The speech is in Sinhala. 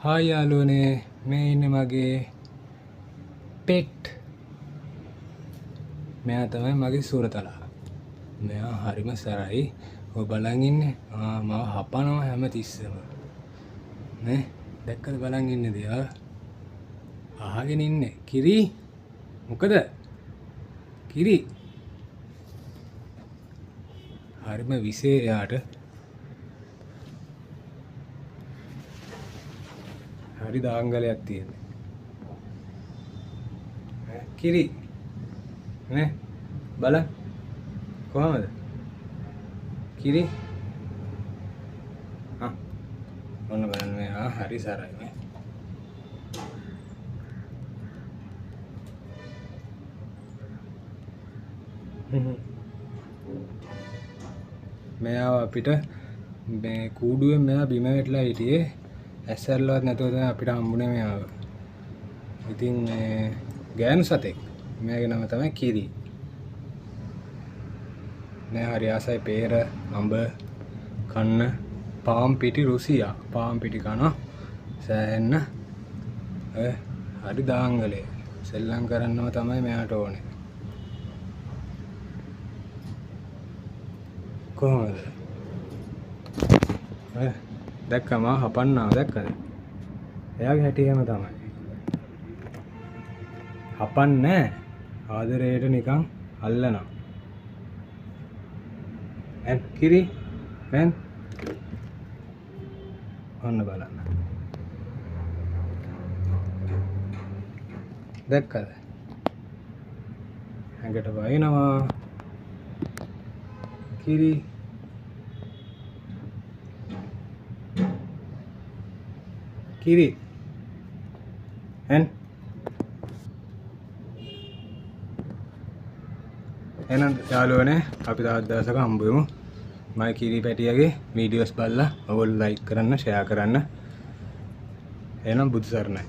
හායි යාළුවනේ මේ ඉන්නේ මගේ පෙට්. මෙයා තමයි මගේ සුරතලා. මෙයා හරිම සරයි. ඔය බලන් ඉන්නේ. මාව හපනවා හැම තිස්සෙම. නේ දැක්කද බලන් ඉන්නේ දියා. අහගෙන ඉන්නේ. කිරි මොකද? කිරි. හරිම විසේ යාට. හරි දාංගලයක් තියෙන්නේ. කිරි නේ බලන්න කොහමද කිරි ඔන්න බලන්න මෙයා හරි සරයි නේ මෙයා අපිට මේ කූඩුවෙන් මෙයා බිම වැටලා හිටියේ ඇස්සල්ලවත් නැතුව තමයි අපිට හම්බුනේ මෙයාව. ඉතින් මේ ගෑනු සතෙක්. මෙයාගේ නම තමයි කිරි. මෙයා හරි ආසයි peer අඹ කන්න පාම් පිටි රුසියා. පාම් පිටි කන සෑහෙන්න හරි දාංගලේ. සෙල්ලම් කරන්නව තමයි මෙයාට ඕනේ. කොහොමද? දැක්කම හපන්නා දැක්කද? එයාගේ හැටි එහෙම තමයි. හපන්නේ ආදරේට නිකන් අල්ලනවා. කිරි ඔන්න බලන්න. දැක්කද? ඇඟට වයින්නවා. කිරි කිරි එහෙනම් යාළුවනේ අපි තවත් දවසක හම්බ වෙමු. මම කිරි පැටියගේ වීඩියෝස් බලලා ඔයගොල්ලෝ ලයික් කරන්න, ෂෙයා කරන්න. එහෙනම් බුදු සරණයි.